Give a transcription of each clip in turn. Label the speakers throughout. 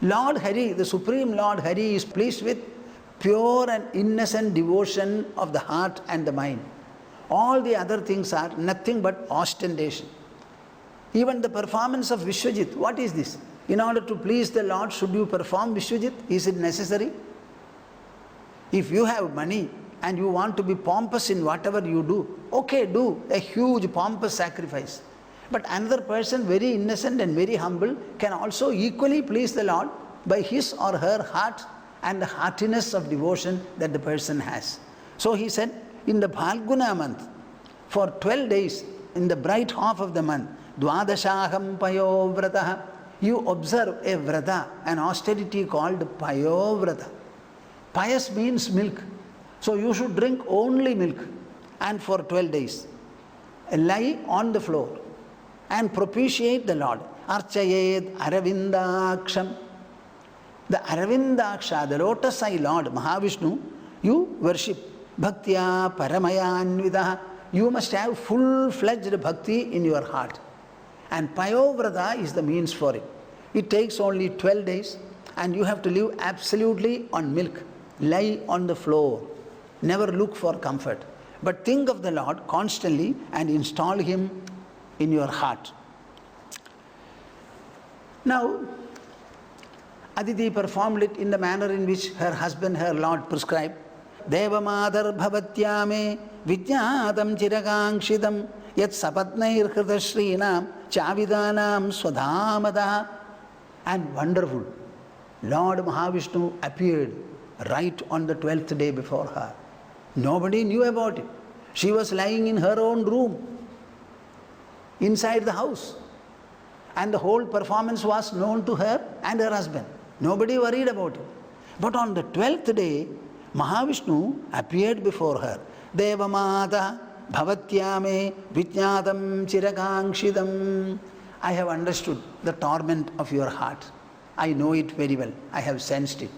Speaker 1: Lord Hari, the Supreme Lord Hari is pleased with pure and innocent devotion of the heart and the mind. All the other things are nothing but ostentation. Even the performance of Vishwajit, what is this? In order to please the Lord, should you perform Vishwajit? Is it necessary? If you have money and you want to be pompous in whatever you do, okay, do a huge pompous sacrifice. But another person, very innocent and very humble, can also equally please the Lord by his or her heart and the heartiness of devotion that the person has. So he said, in the Phalguna month, for 12 days, in the bright half of the month, Dvadashaham Payo Vrataha, you observe a vrata, an austerity called Payo Vrata. Pious means milk. So you should drink only milk, and for 12 days. Lie on the floor and propitiate the Lord. Archayed Aravindaksham. The Aravindaksha, the lotus eye Lord, Mahavishnu, you worship. Bhaktya Paramayanvidaha. You must have full-fledged bhakti in your heart. And Payovrata is the means for it. It takes only 12 days and you have to live absolutely on milk. Lie on the floor. Never look for comfort. But think of the Lord constantly and install Him in your heart. Now, Aditi performed it in the manner in which her husband, her Lord prescribed. Devamadar bhavatyame vijñātam chiragāṅśitam yat sapatnair hridashrīnām chavidanam swadhamadaha. And wonderful, Lord Mahavishnu appeared right on the 12th day before her. Nobody knew about it. She was lying in her own room, inside the house. And the whole performance was known to her and her husband. Nobody worried about it. But on the 12th day, Mahavishnu appeared before her. Devamata bhavatyame vijñātam chiragāṅśidam. I have understood the torment of your heart. I know it very well. I have sensed it.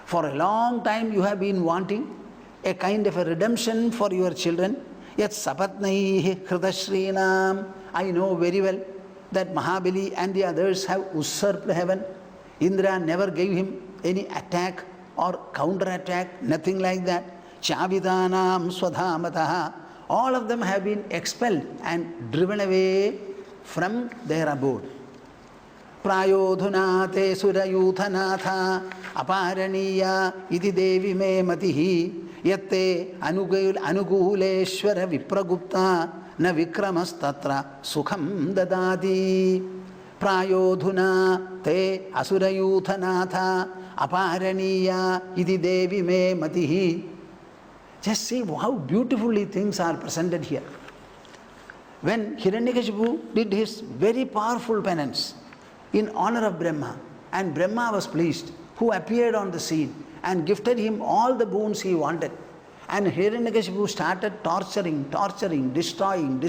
Speaker 1: For a long time you have been wanting a kind of a redemption for your children. Yat sapatnaihi hridashrīnām. I know very well that Mahabali and the others have usurped heaven. Indra never gave him any attack or counter-attack, nothing like that. Chavidanam swadhamataha. All of them have been expelled and driven away from their abode. Prayodhuna te surayuthanatha aparaniya iti devi me matihi yatte anuguleshwara vipragupta na vikramastatra sukham dadati. Prayodhuna te asurayuthanatha aparaniya iti devi me matihi. Just see how beautifully things are presented here. When Hiranyakashipu did his very powerful penance in honor of Brahma, and Brahma was pleased, who appeared on the scene and gifted him all the boons he wanted. And Hiranyakashipu started torturing, destroying,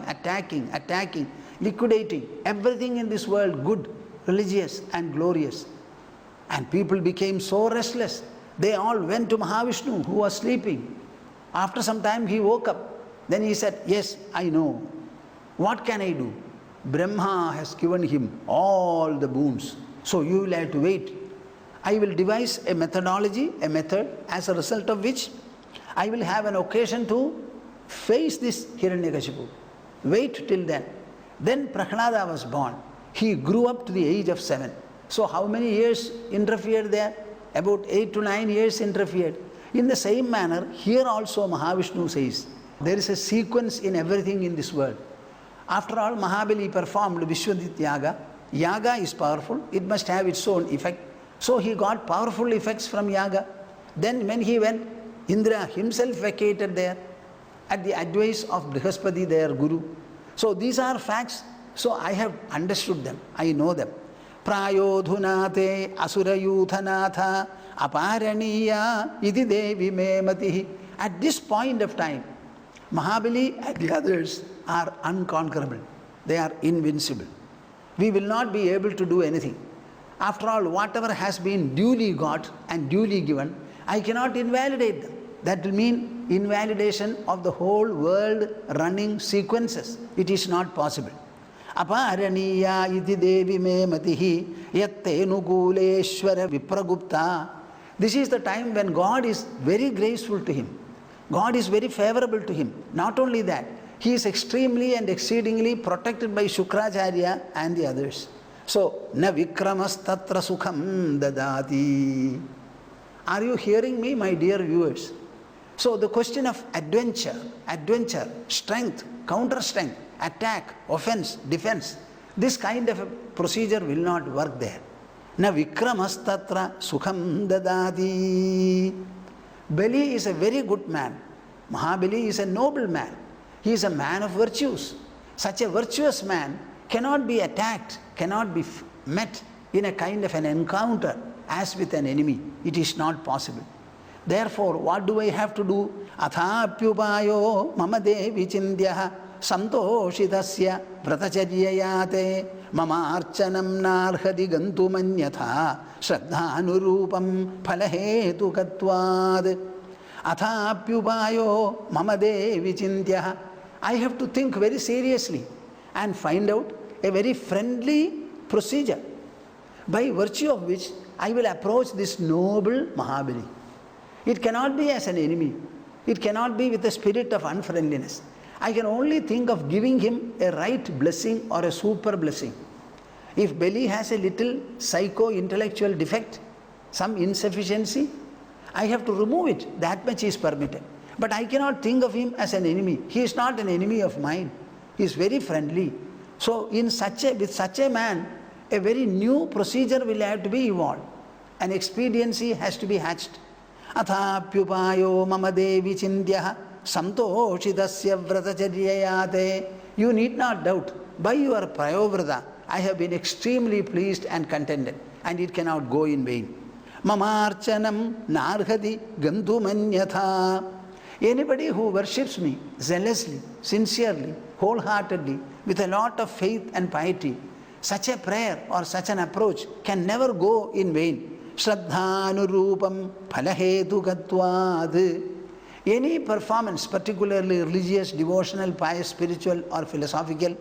Speaker 1: attacking, liquidating everything in this world good, religious and glorious. And people became so restless. They all went to Mahavishnu, who was sleeping. After some time he woke up. Then he said, yes, I know. What can I do? Brahma has given him all the boons. So you will have to wait. I will devise a methodology, a method, as a result of which I will have an occasion to face this Hiranyakashipu. Wait till then. Then Prahlada was born. He grew up to the age of 7. So how many years interfered there? About 8 to 9 years interfered. In the same manner, here also Mahavishnu says, there is a sequence in everything in this world. After all, Mahabali performed Vishwadit Yaga. Yaga is powerful. It must have its own effect. So he got powerful effects from Yaga. Then when he went, Indra himself vacated there at the advice of Brihaspati, their guru. So these are facts. So I have understood them. I know them. Prayodhunate asurayuthanatha aparaniya iti devi me matihi. At this point of time, Mahabali and the others are unconquerable. They are invincible. We will not be able to do anything. After all, whatever has been duly got and duly given, I cannot invalidate them. That will mean invalidation of the whole world running sequences. It is not possible. Aparaniya iti devi me matihi yatte nukuleshwara vipragupta. This is the time when God is very graceful to him. God is very favorable to him. Not only that, he is extremely and exceedingly protected by Shukracharya and the others. So, na vikramas tatra sukham dadati. Are you hearing me, my dear viewers? So, the question of adventure, strength, counter-strength, attack, offense, defense, this kind of a procedure will not work there. Na vikramas tatra sukham dadati. Bali is a very good man. Mahabali is a noble man. He is a man of virtues. Such a virtuous man cannot be attacked, cannot be met in a kind of an encounter as with an enemy. It is not possible. Therefore, what do I have to do? Athapyupayo mama devi chindyaha santoshitasya vratacharyayate mama archanam narhadi gantumanyatha shraddhanurupam phalahetukatvad. Athapyupayo mama devi chindyaha. I have to think very seriously and find out a very friendly procedure by virtue of which I will approach this noble Mahabali. It cannot be as an enemy. It cannot be with a spirit of unfriendliness. I can only think of giving him a right blessing or a super blessing. If Bali has a little psycho-intellectual defect, some insufficiency, I have to remove it. That much is permitted. But I cannot think of him as an enemy. He is not an enemy of mine. He is very friendly. So with such a man, a very new procedure will have to be evolved. An expediency has to be hatched. Athapyupayo mama devi chindyaha santoshitasya vratacharyayate. You need not doubt, by your prayovrata, I have been extremely pleased and contented, and it cannot go in vain. Mamarchanam narhati gantumanyatha. Anybody who worships me zealously, sincerely, wholeheartedly, with a lot of faith and piety, such a prayer or such an approach can never go in vain. Shraddhanurupam phalahetukatvad. Any performance, particularly religious, devotional, pious, spiritual or philosophical,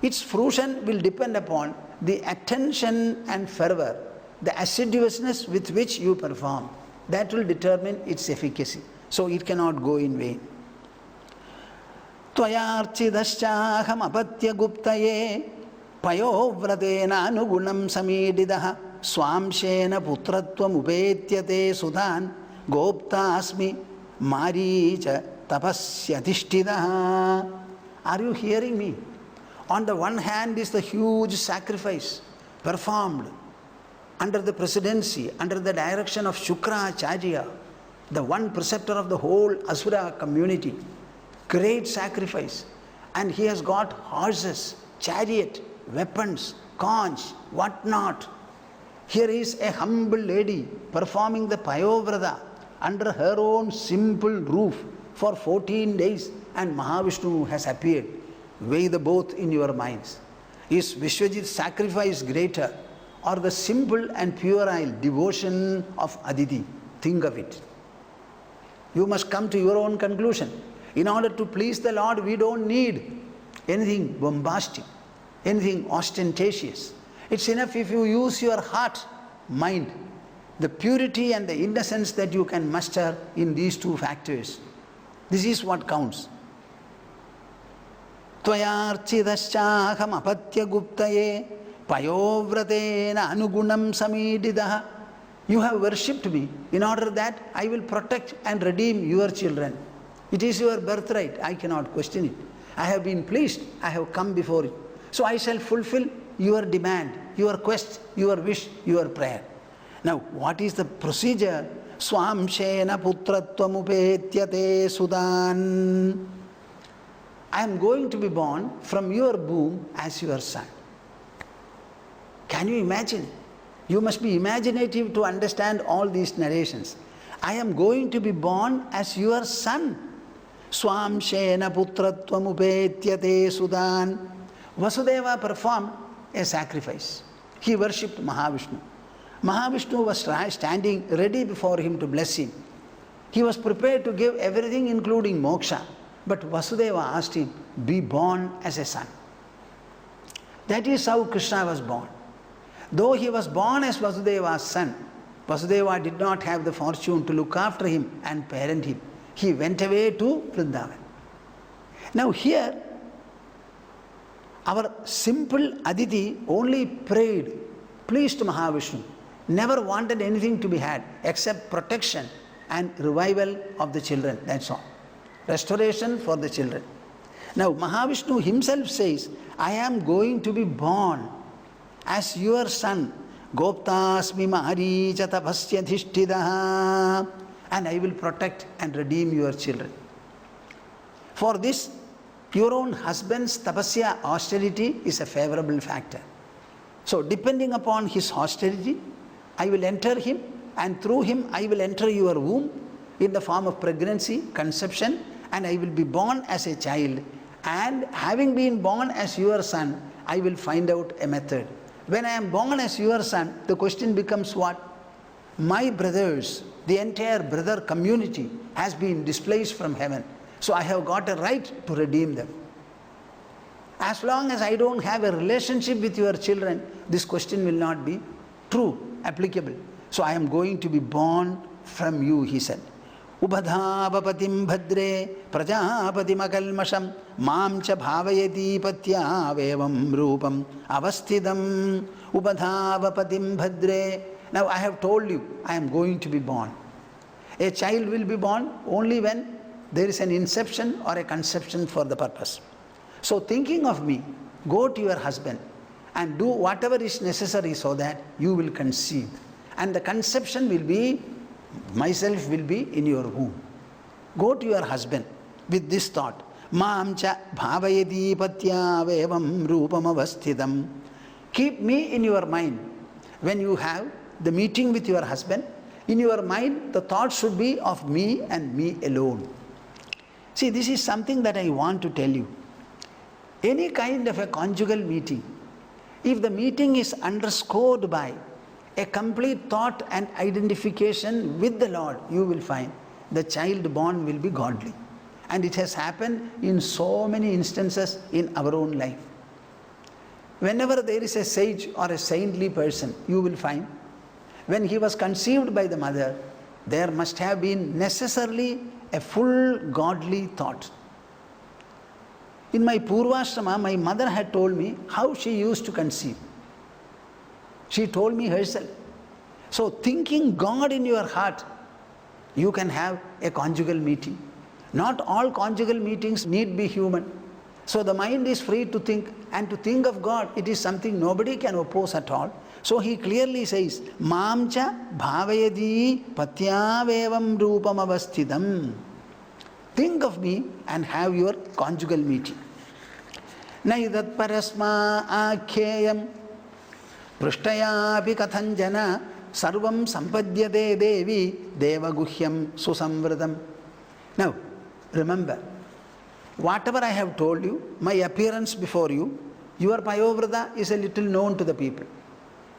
Speaker 1: its fruition will depend upon the attention and fervor, the assiduousness with which you perform. That will determine its efficacy. So it cannot go in vain. Tvayarchidashchaham apatya guptaye payovratena anugunam samididaha swamshena putratvam upetyate sudhan goptasmi maricha tapasyatishtidaha. Are you hearing me? On the one hand is the huge sacrifice performed under the presidency, under the direction of Shukracharya, the one preceptor of the whole Asura community. Great sacrifice. And he has got horses, chariot, weapons, conch, what not. Here is a humble lady performing the Payovrata under her own simple roof for 14 days, and Mahavishnu has appeared. Weigh the both in your minds. Is Vishwajit's sacrifice greater, or the simple and puerile devotion of Aditi? Think of it. You must come to your own conclusion. In order to please the Lord, we don't need anything bombastic, anything ostentatious. It's enough if you use your heart, mind, the purity and the innocence that you can muster in these two factors. This is what counts. Tvayarchidashchaham apatya guptaye payovratena anugunam samididaha. You have worshipped me in order that I will protect and redeem your children. It is your birthright. I cannot question it. I have been pleased. I have come before you. So I shall fulfill your demand, your quest, your wish, your prayer. Now, what is the procedure? Swamshena putratvam upetyate sudan. I am going to be born from your womb as your son. Can you imagine? You must be imaginative to understand all these narrations. I am going to be born as your son. Swamshena putratvam upetyate sudan. Vasudeva performed a sacrifice. He worshipped Mahavishnu. Mahavishnu was standing ready before him to bless him. He was prepared to give everything including moksha. But Vasudeva asked him, be born as a son. That is how Krishna was born. Though he was born as Vasudeva's son, Vasudeva did not have the fortune to look after him and parent him. He went away to Vrindavan. Now here, our simple Aditi only prayed, pleased Mahavishnu, never wanted anything to be had except protection and revival of the children, that's all. Restoration for the children. Now Mahavishnu himself says, I am going to be born as your son, Goptasmi Maricha Tapasya Dhishtidaha, and I will protect and redeem your children. For this, your own husband's tapasya, austerity, is a favorable factor. So depending upon his austerity, I will enter him, and through him I will enter your womb in the form of pregnancy, conception, and I will be born as a child. And having been born as your son, I will find out a method. When I am born as your son, the question becomes what? My brothers, the entire brother community has been displaced from heaven. So I have got a right to redeem them. As long as I don't have a relationship with your children, this question will not be true, applicable. So I am going to be born from you, he said. Ubadhavapatim bhadre prajapatim akalmasham mamcha bhavayati patya vevam rupam avasthidam ubadhavapatim bhadre. Now I have told you, I am going to be born. A child will be born only when there is an inception or a conception for the purpose. So thinking of me, go to your husband and do whatever is necessary so that you will conceive. And the conception will be, myself will be in your womb. Go to your husband with this thought. Mamcha bhavayati patya vevam rupam avasthidam. Keep me in your mind. When you have the meeting with your husband, in your mind the thought should be of me and me alone. See, this is something that I want to tell you. Any kind of a conjugal meeting, if the meeting is underscored by a complete thought and identification with the Lord, you will find the child born will be godly. And it has happened in so many instances in our own life. Whenever there is a sage or a saintly person, you will find when he was conceived by the mother, there must have been necessarily a full godly thought. In my Purvashrama, my mother had told me how she used to conceive. She told me herself. So thinking God in your heart, you can have a conjugal meeting. Not all conjugal meetings need be human. So the mind is free to think, and to think of God, it is something nobody can oppose at all. So he clearly says, Mamcha bhavayadi patyavevam rupam avasthidam. Think of me and have your conjugal meeting. Naidat parasma akheyam prishtayapi kathanjana sarvam sampadyate devi devaguhyam susamvritam. Now, remember, whatever I have told you, my appearance before you, your Payovrata is a little known to the people.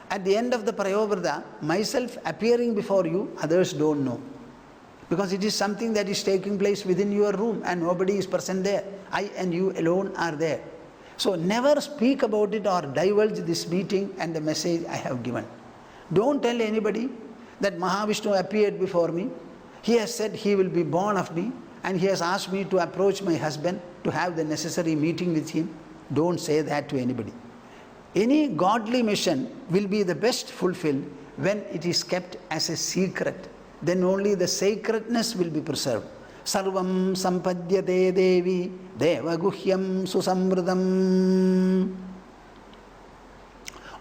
Speaker 1: At the end of the Prayovrata, myself appearing before you, others don't know. Because it is something that is taking place within your room and nobody is present there. I and you alone are there. So never speak about it or divulge this meeting and the message I have given. Don't tell anybody that Mahavishnu appeared before me. He has said he will be born of me and he has asked me to approach my husband to have the necessary meeting with him. Don't say that to anybody. Any godly mission will be the best fulfilled when it is kept as a secret. Then only the sacredness will be preserved. Sarvam sampadyate devi devaguhyam susamvritam.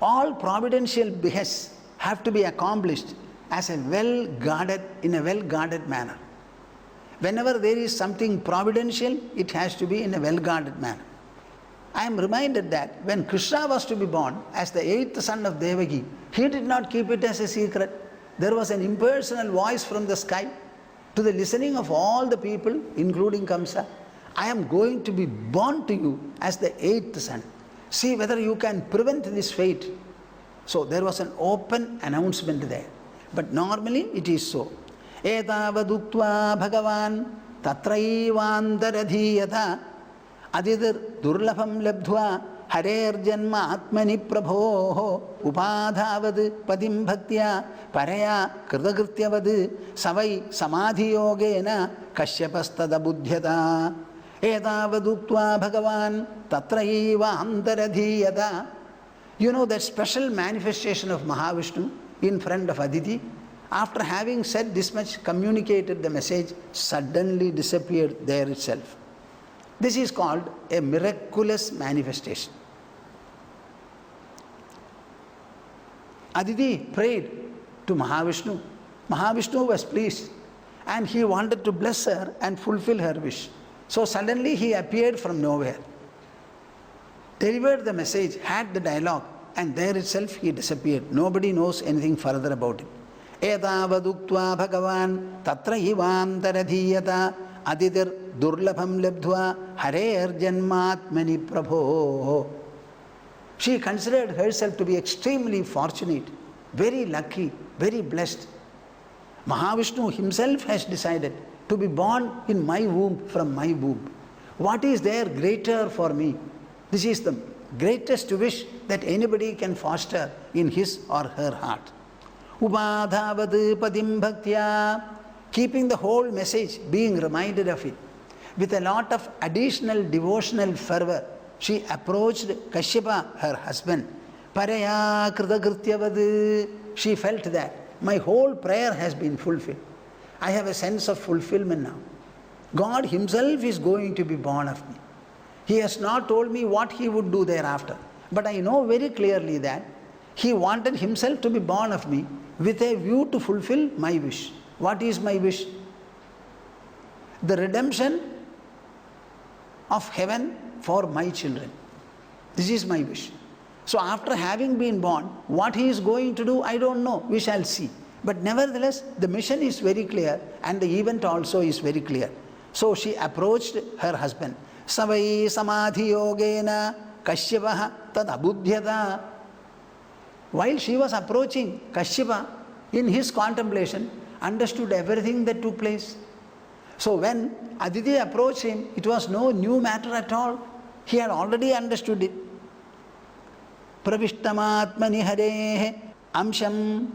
Speaker 1: All providential behests have to be accomplished as a in a well-guarded manner. Whenever there is something providential, it has to be in a well-guarded manner. I am reminded that when Krishna was to be born as the 8th son of Devaki, he did not keep it as a secret. There was an impersonal voice from the sky to the listening of all the people, including Kamsa. I am going to be born to you as the 8th son. See whether you can prevent this fate. So there was an open announcement there. But normally it is so. Etavaduktva bhagavan tatraivandaradhiyata adidir durlabham labdhva Harer Janma Atmani Prabho Upadhavad Padim Bhaktya Paraya Kridagrityavad Savai Samadhi Yogena Kashyapastada Buddhyata Etavadutva Bhagavan Tatraiva Antaradhiyata. You know that special manifestation of Mahavishnu in front of Aditi, after having said this much, communicated the message, suddenly disappeared there itself. This is called a miraculous manifestation. Aditi prayed to Mahavishnu. Mahavishnu was pleased and he wanted to bless her and fulfill her wish. So suddenly he appeared from nowhere, delivered the message, had the dialogue, and there itself he disappeared. Nobody knows anything further about it. Etavaduktva Bhagavan Tatra Ivantaradhiyata Aditir Durlabham Labdhva Harer Janmatmani Prabho. She considered herself to be extremely fortunate, very lucky, very blessed. Mahavishnu himself has decided to be born in my womb, from my womb. What is there greater for me? This is the greatest wish that anybody can foster in his or her heart. Upadhavad Padim Bhaktya, keeping the whole message, being reminded of it. With a lot of additional devotional fervor, she approached Kashyapa, her husband. Paraya Kridagrityavad. She felt that my whole prayer has been fulfilled. I have a sense of fulfillment now. God himself is going to be born of me. He has not told me what he would do thereafter. But I know very clearly that he wanted himself to be born of me with a view to fulfill my wish. What is my wish? The redemption of heaven for my children. This is my wish. So after having been born, what he is going to do, I don't know. We shall see. But nevertheless, the mission is very clear and the event also is very clear. So she approached her husband. Savai Samadhi Yogena Kashyapa Tad Abudhyata. While she was approaching, Kashyapa, in his contemplation, understood everything that took place. So when Aditi approached him, it was no new matter at all. He had already understood it. Pravishtamatmani Harehe Amsham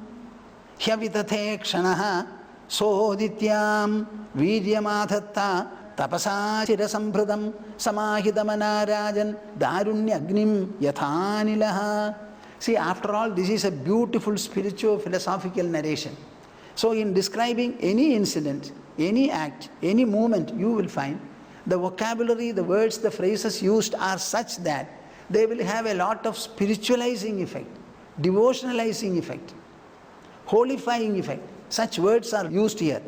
Speaker 1: Hyavitathe Kshanaha Sodityam Viryamadhatta Tapasa Chirasambhridam Samahitamana Darunyagnim Yathanilaha. See, after all, this is a beautiful spiritual philosophical narration. So in describing any incident, any act, any movement, you will find the vocabulary, the words, the phrases used are such that they will have a lot of spiritualizing effect, devotionalizing effect, holifying effect. Such words are used here.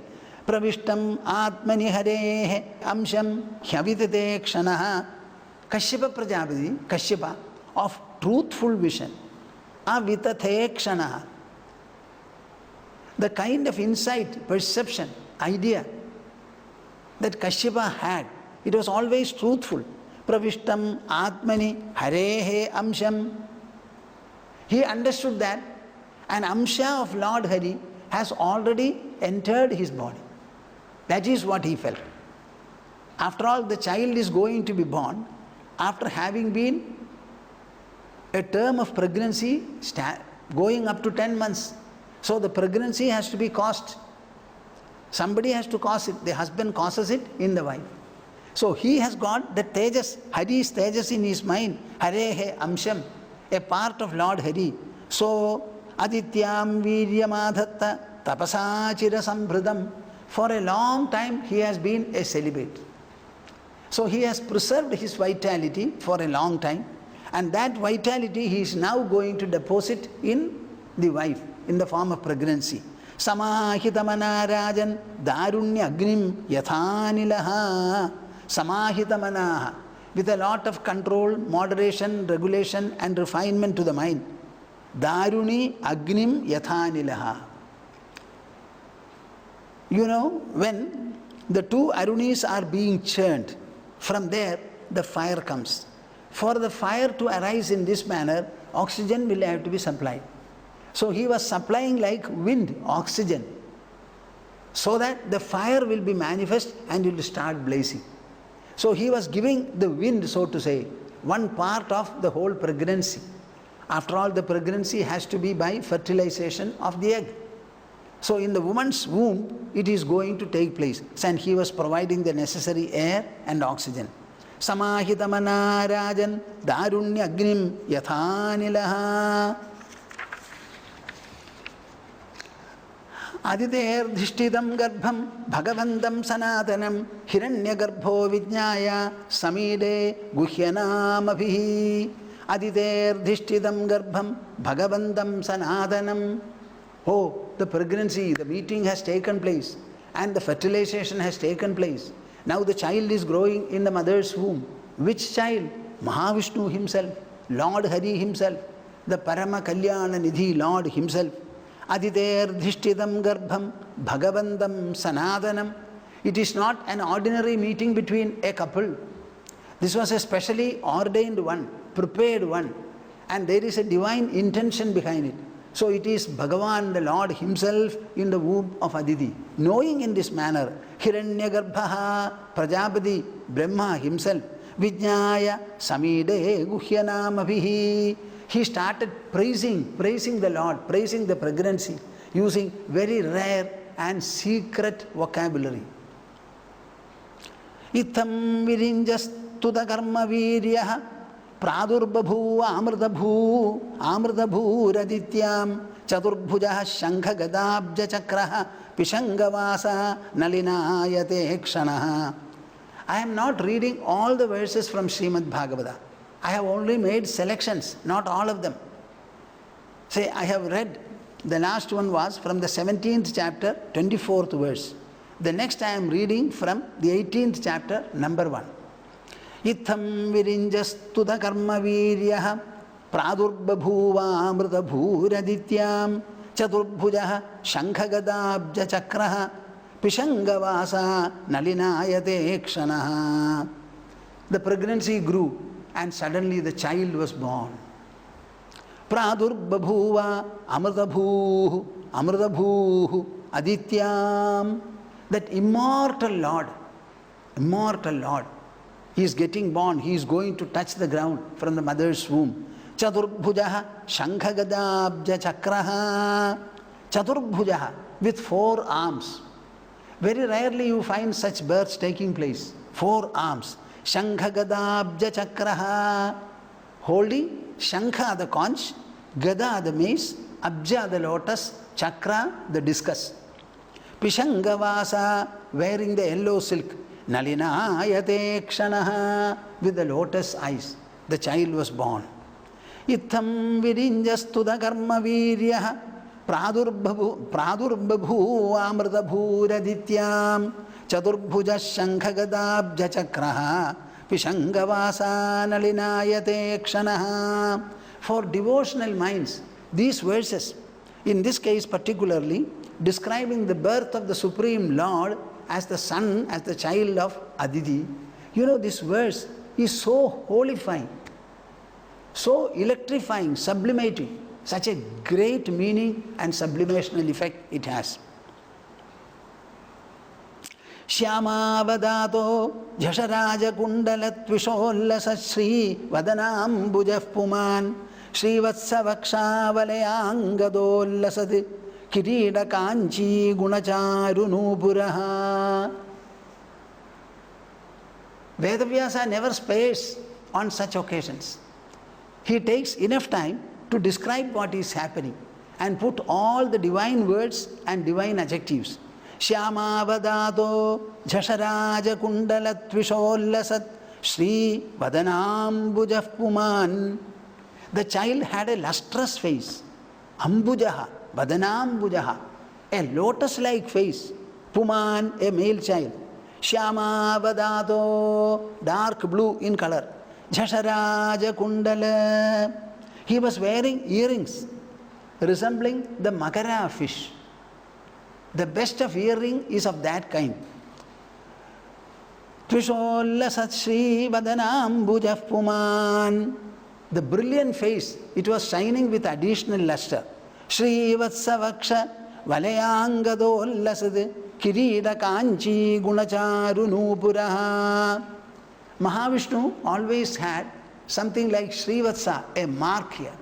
Speaker 1: Pravishtam Atmani Harehe Amsham Hyavitate Kshanaha. Kashyapa Prajapati, Kashyapa, of truthful vision. Avitate Kshanaha. The kind of insight, perception, idea that Kashyapa had, it was always truthful. Pravishtam Atmani Harehe Amsham. He understood that an Amsha of Lord Hari has already entered his body. That is what he felt. After all, the child is going to be born after having been a term of pregnancy going up to 10 months. So the pregnancy has to be caused. Somebody has to cause it. The husband causes it in the wife. So he has got the Tejas, Hari's Tejas in his mind. Harehe Amsham, a part of Lord Hari. So Adityam Viryamadhatta Tapasachira Sambhridam. For a long time he has been a celibate. So he has preserved his vitality for a long time. And that vitality he is now going to deposit in the wife in the form of pregnancy. Samahitamana Rajan Darunya Agnim Yathanilaha. Samahitamanaha. With a lot of control, moderation, regulation and refinement to the mind. Daruni Agnim Yathanilaha. You know, when the two Arunis are being churned, from there the fire comes. For the fire to arise in this manner, oxygen will have to be supplied. So he was supplying like wind, oxygen, so that the fire will be manifest and it will start blazing. So he was giving the wind, so to say, one part of the whole pregnancy. After all, the pregnancy has to be by fertilization of the egg. So in the woman's womb, it is going to take place. And he was providing the necessary air and oxygen. Samahitamana rajan darunyagnim yathanilaha. Aditerdhishtitam garbham bhagavantam sanatanam hiranyagarbho vijnaya samide guhyanamabhihi. Aditerdhishtitam garbham bhagavantam sanatanam. Oh, the pregnancy, the meeting has taken place and the fertilization has taken place. Now the child is growing in the mother's womb. Which child? Mahavishnu himself, Lord Hari himself, the Parama Kalyana Nidhi Lord himself. Aditerdhishtitam garbham bhagavantam sanatanam. It is not an ordinary meeting between a couple. This was a specially ordained one, prepared one, and there is a divine intention behind it. So it is Bhagavan, the Lord himself, in the womb of Aditi. Knowing in this manner, Hiranyagarbhaha, Prajapati, Brahma himself, Vijnaya Samide Guhyanamabhihi. He started praising the Lord, praising the pregnancy, using very rare and secret vocabulary. Itham virinjastu da karma viryaha pradurbabhu amrdabhu radityam chaturbhujah shankha gadabja chakraha pishangavasa nalinayate kshanaha. I am not reading all the verses from Sreemad Bhagavatam. I have only made selections, not all of them. Say, I have read, the last one was from the 17th chapter, 24th verse. The next I am reading from the 18th chapter, number 1. Itham virinjastu da karma viryaha pradurbabhuva amrdabhuradityam chaturbhujah shankhagadabja chakraha pishangavasa nalinayate kshanaha. The pregnancy grew and suddenly the child was born. Pradurbabhuva amrdabhuhu adityam. That immortal Lord, he is getting born, he is going to touch the ground from the mother's womb. Chaturbhujah shankhagadabja chakraha. Chaturbhujah, with 4 arms. Very rarely you find such births taking place. 4 arms. Shankhagadabja chakraha. Holding Shankha the conch, Gada the mace, Abja the lotus, Chakra the discus. Pishangavasa, wearing the yellow silk. Nalinayate kshanaha, with the lotus eyes. The child was born. Itham virinjastu da karma viryaha pradurbabhu amrdabhuradityam chaturbhuja shankhagadabja chakraha pishangavasa nalinayate kshanaha. For devotional minds, these verses, in this case particularly, describing the birth of the Supreme Lord as the son, as the child of Aditi. You know, this verse is so holifying, so electrifying, sublimating, such a great meaning and sublimational effect it has. Shyamavadato jasharaja kundalatvishollasa Sri Vadanambujah Puman Srivatsavakshavalyangadollasad Kirida Kanchi Gunacharunupuraha. Vedavyasa never spares on such occasions. He takes enough time to describe what is happening and put all the divine words and divine adjectives. Shyamavadato jasharaja kundalatvishollasat Sri Vadanambujah Puman. The child had a lustrous face. Ambujaha, Vadanambujaha, a lotus-like face. Puman, a male child. Shyamavadato, dark blue in color. Jasharaja Kundala. He was wearing earrings resembling the makara fish. The best of earring is of that kind. Trishollasat Sri Vadanambujah Puman. The brilliant face, it was shining with additional luster. Sri Vatsavaksha Valayangadollasad Kirida Kanchi Gunacharunupuraha. Mahavishnu always had something like Srivatsa, a mark here.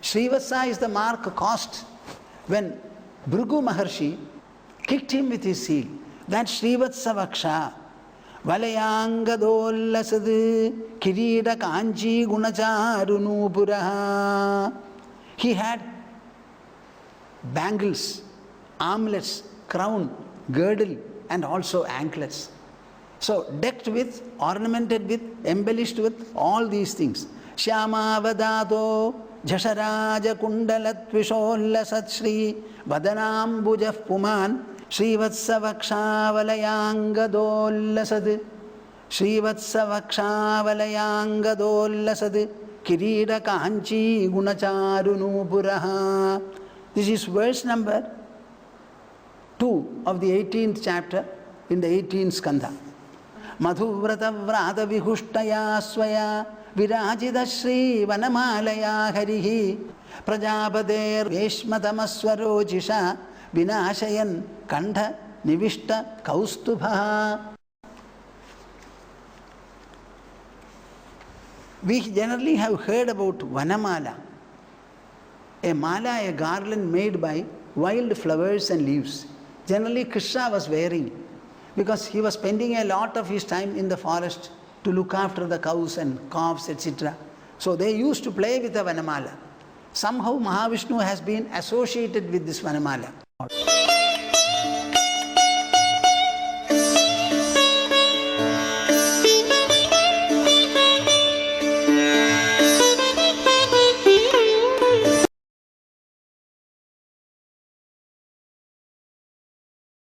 Speaker 1: Srivatsa is the mark caused when Bhrigu Maharshi kicked him with his heel. That Srivatsa Vaksha, Valayangadollasad Kirida Kanchi Gunacharunupuraha. He had bangles, armlets, crown, girdle, and also anklets. So decked with, ornamented with, embellished with all these things. Shyama Vadato Jasharaja Kundalat Vishollasat Shri Vadanambujah Puman Srivatsa Vakshavalayangadollasad Srivatsa Vakshavalayangadollasad Kirida Kanchi Gunacharunupuraha. This is verse number 2 of the 18th chapter in the 18th skandha. Madhuvrata vrata vihushtaya swaya virajita shri vanamalaya harihi prajapader veshmatamaswarojisha vinashayan kandha nivishta kaustubha. We generally have heard about Vanamala, a mala, a garland made by wild flowers and leaves. Generally Krishna was wearing, because he was spending a lot of his time in the forest to look after the cows and calves, etc. So they used to play with the Vanamala. Somehow Mahavishnu has been associated with this Vanamala.